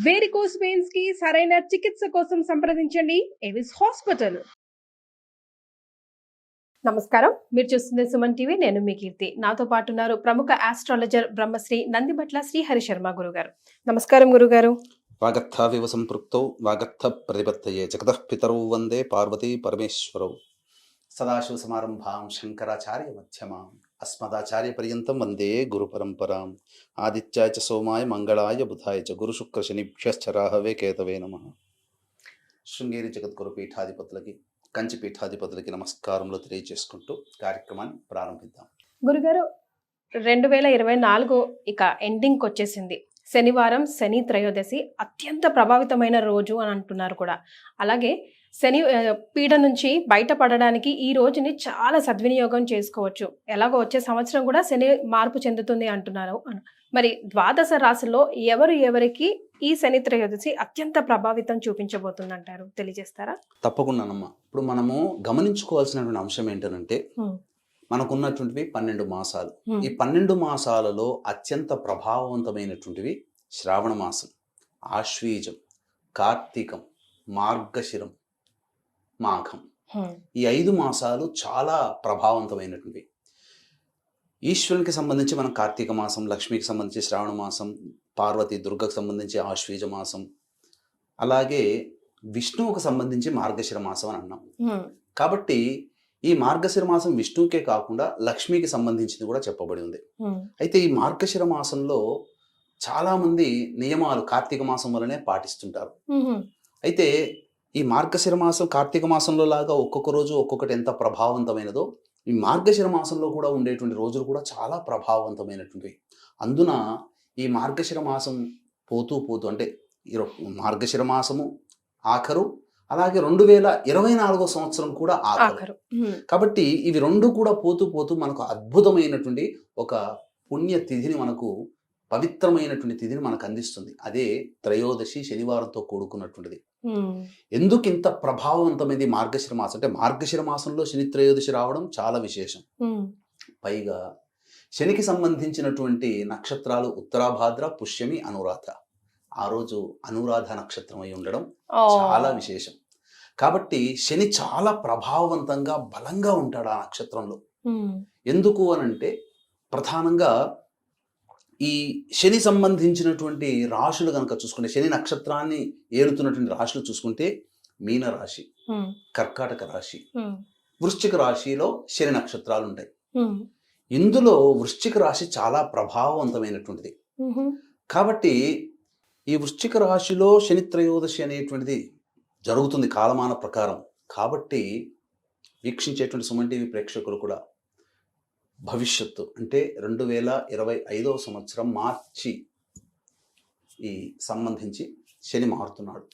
Varicose veins కి సరైన చికిత్స కోసం సంప్రదించండి ఎవిస్ హాస్పిటల్. నమస్కారం, మీరు చూస్తుంది సుమన్ టీవీ. నేను మీ కీర్తి. నాతో పాటు ఉన్నారు ప్రముఖ ఆస్ట్రాలజర్ బ్రహ్మశ్రీ నందిబట్ల శ్రీహరి శర్మ గురుగారు. నమస్కారం గురుగారు. వాగర్థావివ సంపృక్తౌ వాగర్థ ప్రతిపత్తయే జగతః పితరౌ వందే పార్వతీ పరమేశ్వరౌ. సదాశివ సమారంభాం శంకరాచార్య మధ్యమాం అస్మదాచార్య పర్యంతం వందే గురు పరంపరాం. ఆదిత్యాయ చ సోమాయ మంగళాయ బుధాయ చ గురు శుక్ర శనిభ్యశ్చ రాహవే కేతవే నమః. శృంగేరి జగద్గురు పీఠాధిపతులకి, కంచి పీఠాధిపతులకి నమస్కారములు తెలియజేసుకుంటూ కార్యక్రమాన్ని ప్రారంభిద్దాం. గురుగారు, 2024 ఇక ఎండింగ్కి వచ్చేసింది. శనివారం శని త్రయోదశి అత్యంత ప్రభావితమైన రోజు అని అంటున్నారు కూడా. అలాగే శని పీడ నుంచి బయటపడడానికి ఈ రోజుని చాలా సద్వినియోగం చేసుకోవచ్చు. ఎలాగో వచ్చే సంవత్సరం కూడా శని మార్పు చెందుతుంది అంటున్నారు. మరి ద్వాదశ రాశుల్లో ఎవరికి ఈ శని త్రయోదశి అత్యంత ప్రభావితం చూపించబోతుంది అంటారు, తెలియజేస్తారా? తప్పకుండానమ్మా. ఇప్పుడు మనము గమనించుకోవాల్సినటువంటి అంశం ఏంటంటే, మనకున్నటువంటివి 12 మాసాలు. ఈ 12 మాసాలలో అత్యంత ప్రభావవంతమైనటువంటివి శ్రావణ మాసం, ఆశ్వీజం, కార్తీకం, మార్గశిరం, మాఘం. ఈ 5 మాసాలు చాలా ప్రభావవంతమైనటువంటివి. ఈశ్వరునికి సంబంధించి మనం కార్తీక మాసం, లక్ష్మికి సంబంధించి శ్రావణ మాసం, పార్వతి దుర్గకు సంబంధించి ఆశ్వీజ మాసం, అలాగే విష్ణువుకు సంబంధించి మార్గశిర మాసం అని అన్నాం. కాబట్టి ఈ మార్గశిర మాసం విష్ణువుకే కాకుండా లక్ష్మికి సంబంధించింది కూడా చెప్పబడి ఉంది. అయితే ఈ మార్గశిర మాసంలో చాలా మంది నియమాలు కార్తీక మాసం వల్లనే పాటిస్తుంటారు. అయితే ఈ మార్గశిర మాసం కార్తీక మాసంలో లాగా ఒక్కొక్క రోజు ఒక్కొక్కటి ఎంత ప్రభావవంతమైనదో, ఈ మార్గశిర మాసంలో కూడా ఉండేటువంటి రోజులు కూడా చాలా ప్రభావవంతమైనటువంటివి. అందున ఈ మార్గశిర మాసం పోతూ అంటే మార్గశిర మాసము ఆఖరు, అలాగే 2024 సంవత్సరం కూడా ఆఖరు. కాబట్టి ఇవి రెండు కూడా పోతూ మనకు అద్భుతమైనటువంటి ఒక పుణ్య తిథిని, మనకు పవిత్రమైనటువంటి తిథిని మనకు అందిస్తుంది. అదే త్రయోదశి, శనివారంతో కూడుకున్నటువంటిది. ఎందుకు ఇంత ప్రభావవంతమైనది మార్గశిర మాసం అంటే, మార్గశిర మాసంలో శని త్రయోదశి రావడం చాలా విశేషం. పైగా శనికి సంబంధించినటువంటి నక్షత్రాలు ఉత్తరాభాద్ర, పుష్యమి, అనురాధ. ఆ రోజు అనురాధ నక్షత్రం అయి ఉండడం చాలా విశేషం. కాబట్టి శని చాలా ప్రభావవంతంగా బలంగా ఉంటాడు ఆ నక్షత్రంలో. ఎందుకు అనంటే, ప్రధానంగా ఈ శని సంబంధించినటువంటి రాశులు కనుక చూసుకుంటే, శని నక్షత్రాన్ని ఏలుతున్నటువంటి రాశులు చూసుకుంటే, మీన రాశి, కర్కాటక రాశి, వృశ్చిక రాశిలో శని నక్షత్రాలు ఉంటాయి. ఇందులో వృశ్చిక రాశి చాలా ప్రభావవంతమైనటువంటిది. కాబట్టి ఈ వృశ్చిక రాశిలో శని త్రయోదశి అనేటువంటిది జరుగుతుంది కాలమాన ప్రకారం. కాబట్టి వీక్షించేటువంటి సుమన్ టీవీ ప్రేక్షకులు కూడా భవిష్యత్తు అంటే 2025 సంవత్సరం మార్చి ఈ సంబంధించి శని మారుతున్నాడు.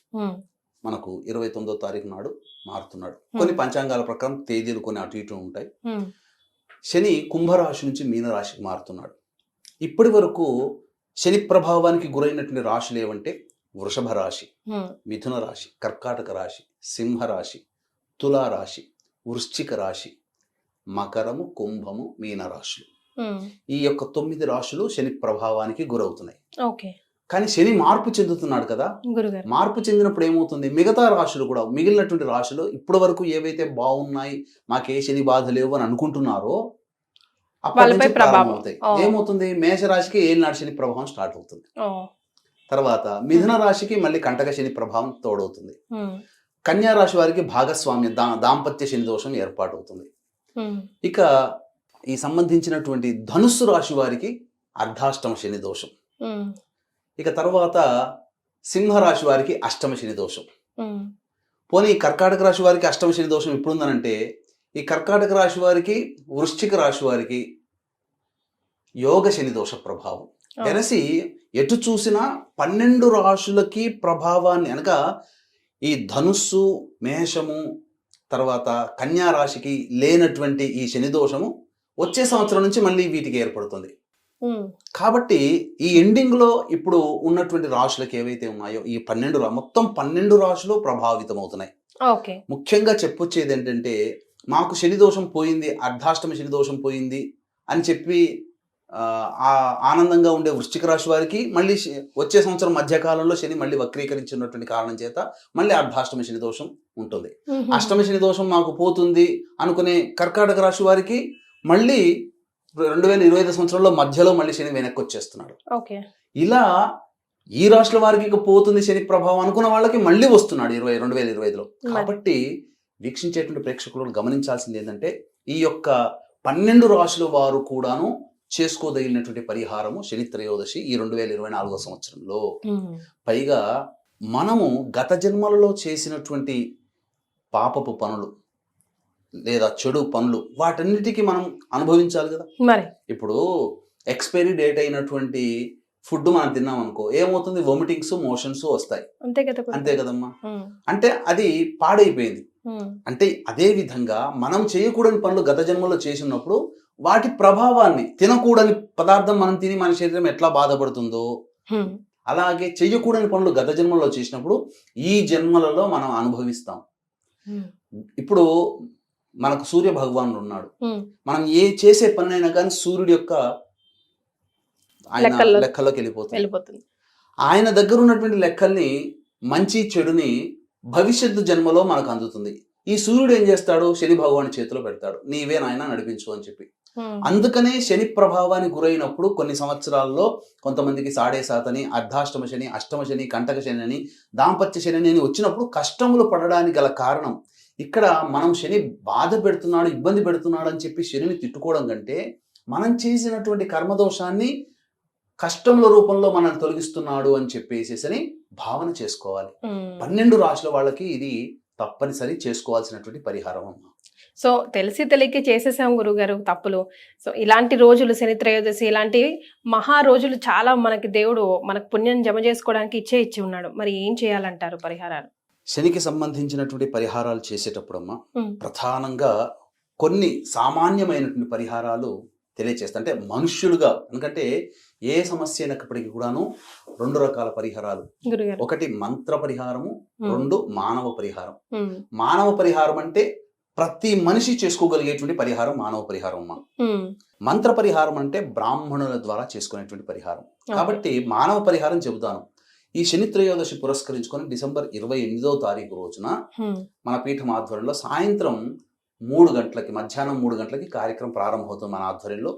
మనకు 29వ తారీఖు నాడు మారుతున్నాడు. కొన్ని పంచాంగాల ప్రకారం తేదీలు కొన్ని అటు ఇటు ఉంటాయి. శని కుంభరాశి నుంచి మీనరాశికి మారుతున్నాడు. ఇప్పటి వరకు శని ప్రభావానికి గురైనటువంటి రాశులు ఏవంటే, వృషభ రాశి, మిథున రాశి, కర్కాటక రాశి, సింహరాశి, తులారాశి, వృశ్చిక రాశి, మకరము, కుంభము, మీన రాశులు. ఈ యొక్క 9 రాశులు శని ప్రభావానికి గురవుతున్నాయి. కానీ శని మార్పు చెందుతున్నాడు కదా. మార్పు చెందినప్పుడు ఏమవుతుంది, మిగతా రాశులు కూడా, మిగిలినటువంటి రాశులు ఇప్పటి వరకు ఏవైతే బాగున్నాయి, మాకే శని బాధ లేవు అని అనుకుంటున్నారో అవుతాయి. ఏమవుతుంది, మేషరాశికి ఏలినాడు శని ప్రభావం స్టార్ట్ అవుతుంది. తర్వాత మిథున రాశికి మళ్ళీ కంటక శని ప్రభావం తోడవుతుంది. కన్యా రాశి వారికి భాగస్వామ్య దాంపత్య శని దోషం ఏర్పాటు అవుతుంది. ఇక ఈ సంబంధించినటువంటి ధనుస్సు రాశి వారికి అర్ధాష్టమ శని దోషం. ఇక తర్వాత సింహరాశి వారికి అష్టమ శని దోషం. పోనీ కర్కాటక రాశి వారికి అష్టమ శని దోషం ఎప్పుడుందనంటే, ఈ కర్కాటక రాశి వారికి, వృశ్చిక రాశి వారికి యోగ శని దోష ప్రభావం. వెరసి ఎటు చూసినా 12 రాశులకి ప్రభావాన్ని, అనగా ఈ ధనుస్సు, మేషము, తర్వాత కన్యా రాశికి లేనటువంటి ఈ శని దోషము వచ్చే సంవత్సరం నుంచి మళ్ళీ వీటికి ఏర్పడుతుంది. కాబట్టి ఈ ఎండింగ్లో ఇప్పుడు ఉన్నటువంటి రాశులకు ఏవైతే ఉన్నాయో, ఈ మొత్తం 12 రాశులు ప్రభావితం అవుతున్నాయి. ముఖ్యంగా చెప్పొచ్చేది ఏంటంటే, మాకు శని దోషం పోయింది, అర్ధాష్టమ శని దోషం పోయింది అని చెప్పి ఆ ఆనందంగా ఉండే వృశ్చిక రాశి వారికి మళ్ళీ వచ్చే సంవత్సరం మధ్యకాలంలో శని మళ్ళీ వక్రీకరించినటువంటి కారణం చేత మళ్ళీ అర్ధాష్టమ శని దోషం ఉంటుంది. అష్టమ శని దోషం మాకు పోతుంది అనుకునే కర్కాటక రాశి వారికి మళ్ళీ 2025 సంవత్సరంలో మధ్యలో మళ్ళీ శని వెనక్కి వచ్చేస్తున్నాడు. ఓకే. ఇలా ఈ రాశుల వారికి ఇక పోతుంది శని ప్రభావం అనుకున్న వాళ్ళకి మళ్ళీ వస్తున్నాడు 2025లో. కాబట్టి వీక్షించేటువంటి ప్రేక్షకులు గమనించాల్సింది ఏంటంటే ఈ యొక్క 12 రాశుల వారు కూడాను చేసుకోదగినటువంటి పరిహారము శని త్రయోదశి ఈ 2024 సంవత్సరంలో. పైగా మనము గత జన్మలలో చేసినటువంటి పాపపు పనులు లేదా చెడు పనులు వాటన్నిటికీ మనం అనుభవించాలి కదా. మరి ఇప్పుడు ఎక్స్పైరీ డేట్ అయినటువంటి ఫుడ్ మనం తిన్నాం అనుకో ఏమవుతుంది, వొమిటింగ్స్ మోషన్స్ వస్తాయి. అంతే కదమ్మా. అంటే అది పాడైపోయింది. అంటే అదే విధంగా మనం చేయకూడని పనులు గత జన్మలో చేసినప్పుడు వాటి ప్రభావాన్ని తినకూడని పదార్థం మనం తిని మన శరీరం ఎట్లా బాధపడుతుందో అలాగే చేయకూడని పనులు గత జన్మలో చేసినప్పుడు ఈ జన్మలలో మనం అనుభవిస్తాం. ఇప్పుడు మనకు సూర్య భగవానుడు ఉన్నాడు. మనం ఏ చేసే పని అయినా కానీ సూర్యుడి యొక్క ఆయన లెక్కల్లోకి వెళ్ళిపోతుంది. ఆయన దగ్గర ఉన్నటువంటి లెక్కల్ని మంచి చెడుని భవిష్యత్తు జన్మలో మనకు అందుతుంది. ఈ సూర్యుడు ఏం చేస్తాడు, శని భగవాని చేతిలో పెడతాడు, నీవే నాయన నడిపించు అని చెప్పి. అందుకనే శని ప్రభావానికి గురైనప్పుడు కొన్ని సంవత్సరాల్లో కొంతమందికి సాడే సాతని, అర్ధాష్టమ శని, అష్టమ శని, కంటక శని అని, దాంపత్య శని అని వచ్చినప్పుడు కష్టములు పడడానికి గల కారణం ఇక్కడ మనం శని బాధ పెడుతున్నాడు, ఇబ్బంది పెడుతున్నాడు అని చెప్పి శనిని తిట్టుకోవడం కంటే మనం చేసినటువంటి కర్మదోషాన్ని కష్టముల రూపంలో మనల్ని తొలగిస్తున్నాడు అని చెప్పేసేసని భావన చేసుకోవాలి. 12 రాశుల వాళ్ళకి ఇది తప్పనిసరి చేసుకోవాల్సినటువంటి పరిహారం అమ్మా. సో తెలిసి తెలియక చేసేసాం గురుగారు తప్పులు. సో ఇలాంటి రోజులు శని త్రయోదశి ఇలాంటి మహా రోజులు చాలా మనకి దేవుడు మనకు పుణ్యం జమ చేసుకోవడానికి ఇచ్చి ఉన్నాడు. మరి ఏం చేయాలంటారు పరిహారాలు? శనికి సంబంధించినటువంటి పరిహారాలు చేసేటప్పుడమ్మా ప్రధానంగా కొన్ని సామాన్యమైనటువంటి పరిహారాలు తెలియచేస్తా. అంటే మనుష్యులుగా, ఎందుకంటే ఏ సమస్య అయినప్పటికీ కూడాను 2 రకాల పరిహారాలు. ఒకటి మంత్ర పరిహారము, 2 మానవ పరిహారం. మానవ పరిహారం అంటే ప్రతి మనిషి చేసుకోగలిగేటువంటి పరిహారం మానవ పరిహారం అమ్మా. మంత్ర పరిహారం అంటే బ్రాహ్మణుల ద్వారా చేసుకునేటువంటి పరిహారం. కాబట్టి మానవ పరిహారం చెబుతాను. ఈ శని త్రయోదశి పురస్కరించుకొని డిసెంబర్ 28వ తారీఖు రోజున మన పీఠం ఆధ్వర్యంలో సాయంత్రం 3 గంటలకి, మధ్యాహ్నం 3 గంటలకి కార్యక్రమం ప్రారంభమవుతుంది మన ఆధ్వర్యంలో.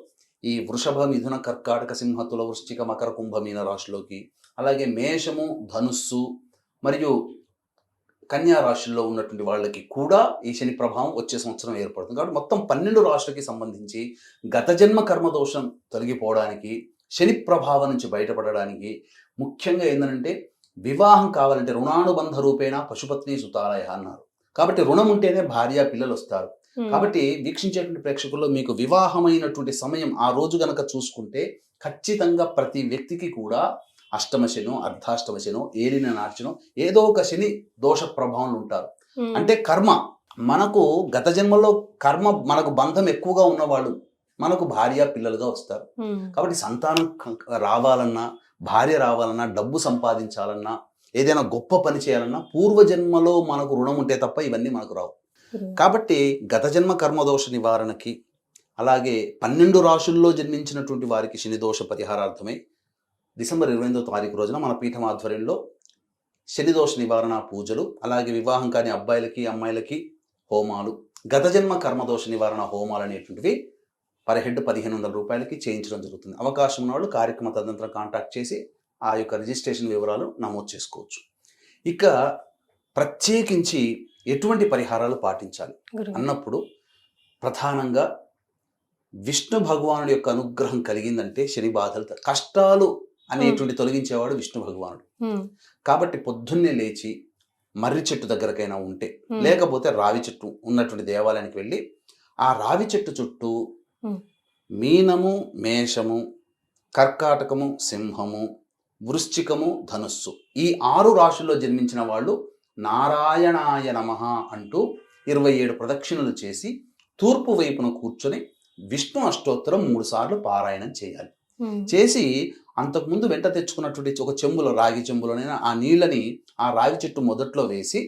ఈ వృషభ, మిథున, కర్కాటక, సింహ, తుల, వృశ్చిక, మకర, కుంభ, మీన రాశుల్లోకి, అలాగే మేషము, ధనుస్సు మరియు కన్యా రాశుల్లో ఉన్నటువంటి వాళ్ళకి కూడా ఈ శని ప్రభావం వచ్చే సంవత్సరం ఏర్పడుతుంది. కాబట్టి మొత్తం 12 రాశులకి సంబంధించి గత జన్మ కర్మదోషం తొలగిపోవడానికి, శని ప్రభావం నుంచి బయటపడడానికి ముఖ్యంగా ఏంటంటే వివాహం కావాలంటే రుణానుబంధ రూపేణ పశుపత్ని సుతాలయ అన్నారు. కాబట్టి రుణం ఉంటేనే భార్య పిల్లలు వస్తారు. కాబట్టి వీక్షించేటువంటి ప్రేక్షకుల్లో మీకు వివాహమైనటువంటి సమయం ఆ రోజు గనక చూసుకుంటే ఖచ్చితంగా ప్రతి వ్యక్తికి కూడా అష్టమ శనో, అర్ధాష్టమ శనో, ఏలిన నార్చనో ఏదో ఒక శని దోష ప్రభావంలో ఉంటారు. అంటే కర్మ మనకు గత జన్మలో కర్మ మనకు బంధం ఎక్కువగా ఉన్నవాళ్ళు మనకు భార్య పిల్లలుగా వస్తారు. కాబట్టి సంతానం రావాలన్నా, భార్య రావాలన్నా, డబ్బు సంపాదించాలన్నా, ఏదైనా గొప్ప పని చేయాలన్నా పూర్వజన్మలో మనకు రుణం ఉంటే తప్ప ఇవన్నీ మనకు రావు. కాబట్టి గత జన్మ కర్మదోష నివారణకి, అలాగే 12 రాశుల్లో జన్మించినటువంటి వారికి శని దోష పరిహారార్థమై డిసెంబర్ 28వ తారీఖు రోజున మన పీఠం ఆధ్వర్యంలో శని దోష నివారణ పూజలు, అలాగే వివాహం కాని అబ్బాయిలకి అమ్మాయిలకి హోమాలు, గత జన్మ కర్మదోష నివారణ హోమాలు అనేటువంటివి పర్ హెడ్ 1500 రూపాయలకి చేయించడం జరుగుతుంది. అవకాశం ఉన్న వాళ్ళు కార్యక్రమ తదనంతరం కాంటాక్ట్ చేసి ఆ యొక్క రిజిస్ట్రేషన్ వివరాలు నమోదు చేసుకోవచ్చు. ఇక ప్రత్యేకించి ఎటువంటి పరిహారాలు పాటించాలి అన్నప్పుడు ప్రధానంగా విష్ణు భగవానుడి యొక్క అనుగ్రహం కలిగిందంటే శని బాధలు, కష్టాలు అనేటువంటి తొలగించేవాడు విష్ణు భగవానుడు. కాబట్టి పొద్దున్నే లేచి మర్రి చెట్టు దగ్గరకైనా ఉంటే, లేకపోతే రావి చెట్టు ఉన్నటువంటి దేవాలయానికి వెళ్ళి ఆ రావి చెట్టు చుట్టూ మీనము, మేషము, కర్కాటకము, సింహము, వృశ్చికము, ధనుస్సు ఈ 6 రాశుల్లో జన్మించిన వాళ్ళు నారాయణాయ నమః అంటూ 27 ప్రదక్షిణలు చేసి తూర్పు వైపున కూర్చొని విష్ణు అష్టోత్తరం 3 సార్లు పారాయణం చేయాలి. చేసి అంతకుముందు వెంట తెచ్చుకున్నటువంటి ఒక చెంబులో, రాగి చెంబులోనైనా ఆ నీళ్ళని ఆ రావి చెట్టు మొదట్లో వేసి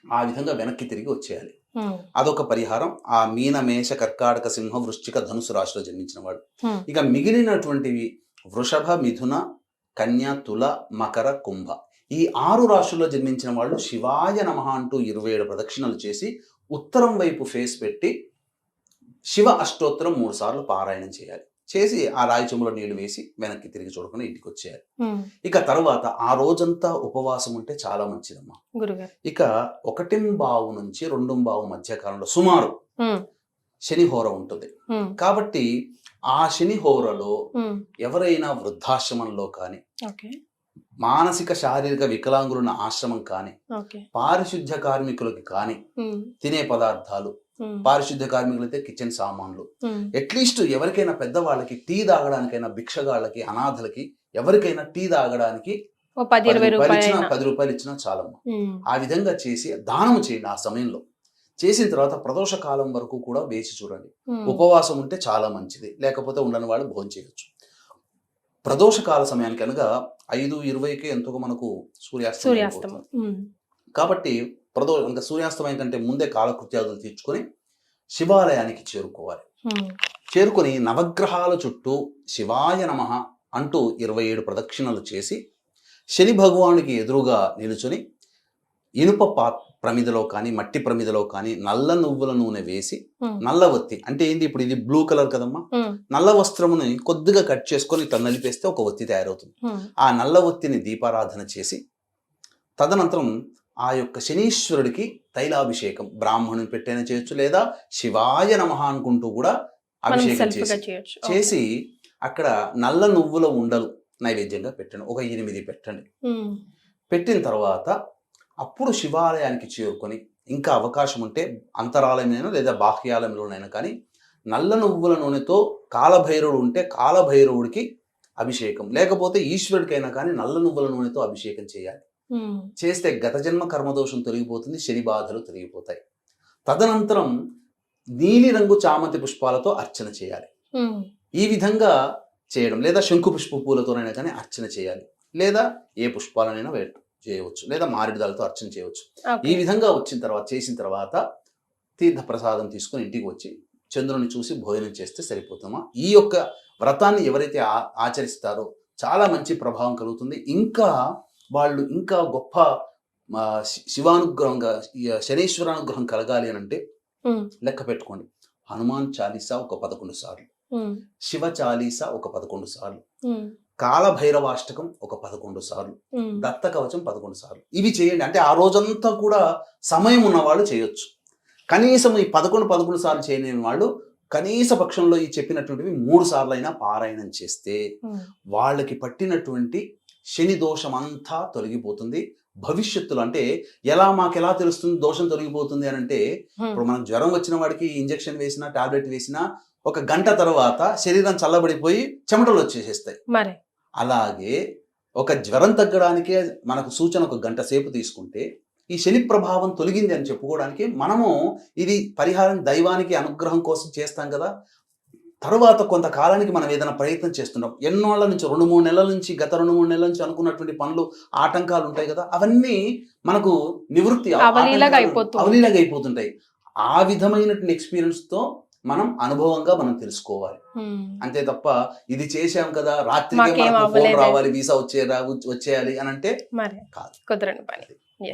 ఆ విధంగా వెనక్కి తిరిగి వచ్చేయాలి. అదొక పరిహారం. ఆ మీన, మేష, కర్కాటక, సింహ, వృశ్చిక, ధనుసు రాశిలో జన్మించిన వాడు. ఇక మిగిలినటువంటివి వృషభ, మిథున, కన్య, తుల, మకర, కుంభ, ఈ 6 రాశుల్లో జన్మించిన వాళ్ళు శివాయ నమః అంటూ 27 ప్రదక్షిణలు చేసి ఉత్తరం వైపు ఫేస్ పెట్టి శివ అష్టోత్తరం 3 సార్లు పారాయణం చేయాలి. చేసి ఆ రాయి చెంబులో నీళ్లు వేసి వెనక్కి తిరిగి చూడకుండా ఇంటికి వచ్చేయాలి. ఇక తర్వాత ఆ రోజంతా ఉపవాసం ఉంటే చాలా మంచిదమ్మా. ఇక 1:15 నుంచి 2:15 మధ్య కాలంలో సుమారు శని హోర ఉంటుంది. కాబట్టి ఆ శని హోరలో ఎవరైనా వృద్ధాశ్రమంలో కానీ, మానసిక శారీరక వికలాంగులున్న ఆశ్రమం కానీ, పారిశుద్ధ్య కార్మికులకి కానీ తినే పదార్థాలు, పారిశుద్ధ్య కార్మికులైతే కిచెన్ సామాన్లు, అట్లీస్ట్ ఎవరికైనా పెద్దవాళ్ళకి టీ తాగడానికైనా, భిక్షగాళ్ళకి, అనాథలకి ఎవరికైనా టీ తాగడానికి 10 రూపాయలు ఇచ్చినా చాలమ్మా. ఆ విధంగా చేసి దానం చేయండి. ఆ సమయంలో చేసిన తర్వాత ప్రదోష కాలం వరకు కూడా వేచి చూడండి. ఉపవాసం ఉంటే చాలా మంచిది, లేకపోతే ఉండని వాళ్ళు భోజనం చేయొచ్చు. ప్రదోష కాల సమయానికి అనగా 5:20కి ఎంతో మనకు సూర్యాస్తమయం. కాబట్టి ఇంకా సూర్యాస్తమయం కంటే ముందే కాలకృత్యాదులు తీర్చుకొని శివాలయానికి చేరుకోవాలి. చేరుకొని నవగ్రహాల చుట్టూ శివాయ నమః అంటూ 27 ప్రదక్షిణలు చేసి శని భగవానుడికి ఎదురుగా నిలుచుని ఇనుప ప్రమిదలో కానీ, మట్టి ప్రమిదలో కానీ నల్ల నువ్వుల నూనె వేసి, నల్ల ఒత్తి అంటే ఏంది, ఇప్పుడు ఇది బ్లూ కలర్ కదమ్మా, నల్ల వస్త్రముని కొద్దిగా కట్ చేసుకొని ఇట్లా నలిపేస్తే ఒక ఒత్తి తయారవుతుంది. ఆ నల్ల ఒత్తిని దీపారాధన చేసి తదనంతరం ఆ యొక్క శనీశ్వరుడికి తైలాభిషేకం బ్రాహ్మణుని పెట్టైనా చేయొచ్చు, లేదా శివాయ నమః అనుకుంటూ కూడా అభిషేకం చేసి అక్కడ నల్ల నువ్వుల ఉండలు నైవేద్యంగా పెట్టండి. ఒక 8 పెట్టండి. పెట్టిన తర్వాత అప్పుడు శివాలయానికి చేరుకొని ఇంకా అవకాశం ఉంటే అంతరాలయమైనా లేదా బాహ్యాలయంలోనైనా కానీ నల్ల నువ్వుల నూనెతో కాలభైరవుడు ఉంటే కాలభైరవుడికి అభిషేకం, లేకపోతే ఈశ్వరుడికైనా కానీ నల్ల నువ్వుల నూనెతో అభిషేకం చేయాలి. చేస్తే గత జన్మ కర్మదోషం తొలగిపోతుంది, శని బాధలు తొలగిపోతాయి. తదనంతరం నీలి రంగు చామంతి పుష్పాలతో అర్చన చేయాలి. ఈ విధంగా చేయడం, లేదా శంకు పుష్ప పూలతోనైనా కానీ అర్చన చేయాలి, లేదా ఏ పుష్పాలనైనా చేయవచ్చు, లేదా మారేడుదలతో అర్చన చేయవచ్చు. ఈ విధంగా చేసిన తర్వాత తీర్థ ప్రసాదం తీసుకుని ఇంటికి వచ్చి చంద్రుని చూసి భోజనం చేస్తే సరిపోతామా. ఈ యొక్క వ్రతాన్ని ఎవరైతే ఆచరిస్తారో చాలా మంచి ప్రభావం కలుగుతుంది. ఇంకా వాళ్ళు ఇంకా గొప్ప శివానుగ్రహంగా, శనీశ్వరానుగ్రహం కలగాలి అని అంటే లెక్క పెట్టుకోండి. హనుమాన్ చాలీసా ఒక 11 సార్లు, శివ చాలీసా ఒక 11 సార్లు, కాలభైరవాష్టకం ఒక 11 సార్లు, దత్త కవచం 11 సార్లు. ఇవి చేయండి. అంటే ఆ రోజంతా కూడా సమయం ఉన్నవాళ్ళు చేయొచ్చు. కనీసం ఈ 11 సార్లు చేయలేని వాళ్ళు కనీస పక్షంలో ఈ చెప్పినటువంటివి 3 సార్లు అయినా పారాయణం చేస్తే వాళ్ళకి పట్టినటువంటి శని దోషం అంతా తొలగిపోతుంది. భవిష్యత్తులో అంటే మాకు ఎలా తెలుస్తుంది దోషం తొలగిపోతుంది అని అంటే, ఇప్పుడు మనకు జ్వరం వచ్చిన వాడికి ఇంజెక్షన్ వేసినా, టాబ్లెట్ వేసినా 1 గంట తర్వాత శరీరం చల్లబడిపోయి చెమటలు వచ్చేసేస్తాయి. అలాగే ఒక జ్వరం తగ్గడానికే మనకు సూచన 1 గంట సేపు తీసుకుంటే ఈ శని ప్రభావం తొలగింది అని చెప్పుకోవడానికి మనము ఇది పరిహారం దైవానికి అనుగ్రహం కోసం చేస్తాం కదా. తర్వాత కొంతకాలానికి మనం ఏదైనా ప్రయత్నం చేస్తున్నాం, ఎన్నోళ్ల నుంచి 2-3 నెలల నుంచి, గత 2-3 నెలల నుంచి అనుకున్నటువంటి పనులు, ఆటంకాలు ఉంటాయి కదా, అవన్నీ మనకు నివృత్తి అవలీలగా అయిపోతుంటాయి. ఆ విధమైనటువంటి ఎక్స్పీరియన్స్తో మనం అనుభవంగా మనం తెలుసుకోవాలి. అంతే తప్ప ఇది చేసాం కదా రాత్రికి ఫోన్ రావాలి, వీసా వచ్చేయాలి అని అంటే కాదు.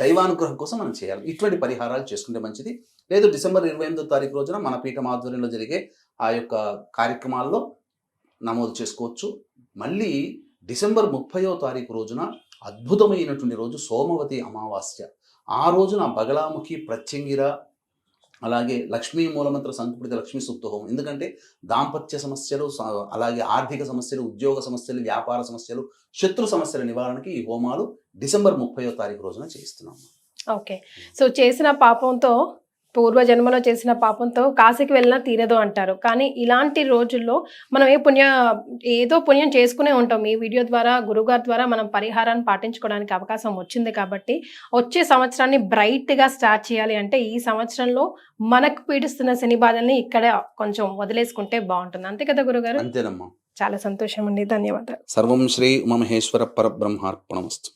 దైవానుగ్రహం కోసం మనం చేయాలి. ఇటువంటి పరిహారాలు చేసుకుంటే మంచిది. లేదు డిసెంబర్ 28వ తారీఖు రోజున మన పీఠం ఆధ్వర్యంలో జరిగే ఆ యొక్క కార్యక్రమాల్లో నమోదు చేసుకోవచ్చు. మళ్ళీ డిసెంబర్ 30వ తారీఖు రోజున అద్భుతమైనటువంటి రోజు సోమవతి అమావాస్య. ఆ రోజున బగలాముఖి, ప్రత్యంగిర, అలాగే లక్ష్మీ మూలమంత్ర సంకృతి లక్ష్మీ సూక్త హోమం. ఎందుకంటే దాంపత్య సమస్యలు, అలాగే ఆర్థిక సమస్యలు, ఉద్యోగ సమస్యలు, వ్యాపార సమస్యలు, శత్రు సమస్యల నివారణకి ఈ హోమాలు డిసెంబర్ 30వ తారీఖు రోజున చేస్తున్నాము. ఓకే. సో చేసిన పాపంతో, పూర్వజన్మలో చేసిన పాపంతో కాశీకి వెళ్ళినా తీరదు అంటారు. కానీ ఇలాంటి రోజుల్లో మనం ఏదో పుణ్యం చేసుకునే ఉంటాం. ఈ వీడియో ద్వారా, గురుగారి ద్వారా మనం పరిహారాన్ని పాటించుకోవడానికి అవకాశం వచ్చింది. కాబట్టి వచ్చే సంవత్సరాన్ని బ్రైట్గా స్టార్ట్ చేయాలి అంటే ఈ సంవత్సరంలో మనకు పీడిస్తున్న శని బాధల్ని ఇక్కడ కొంచెం వదిలేసుకుంటే బాగుంటుంది. అంతే కదా గురుగారు? అంతేనమ్మా. చాలా సంతోషం అండి. ధన్యవాదాలు. సర్వం శ్రీ ఉమామహేశ్వర పరబ్రహ్మార్పణమస్తు.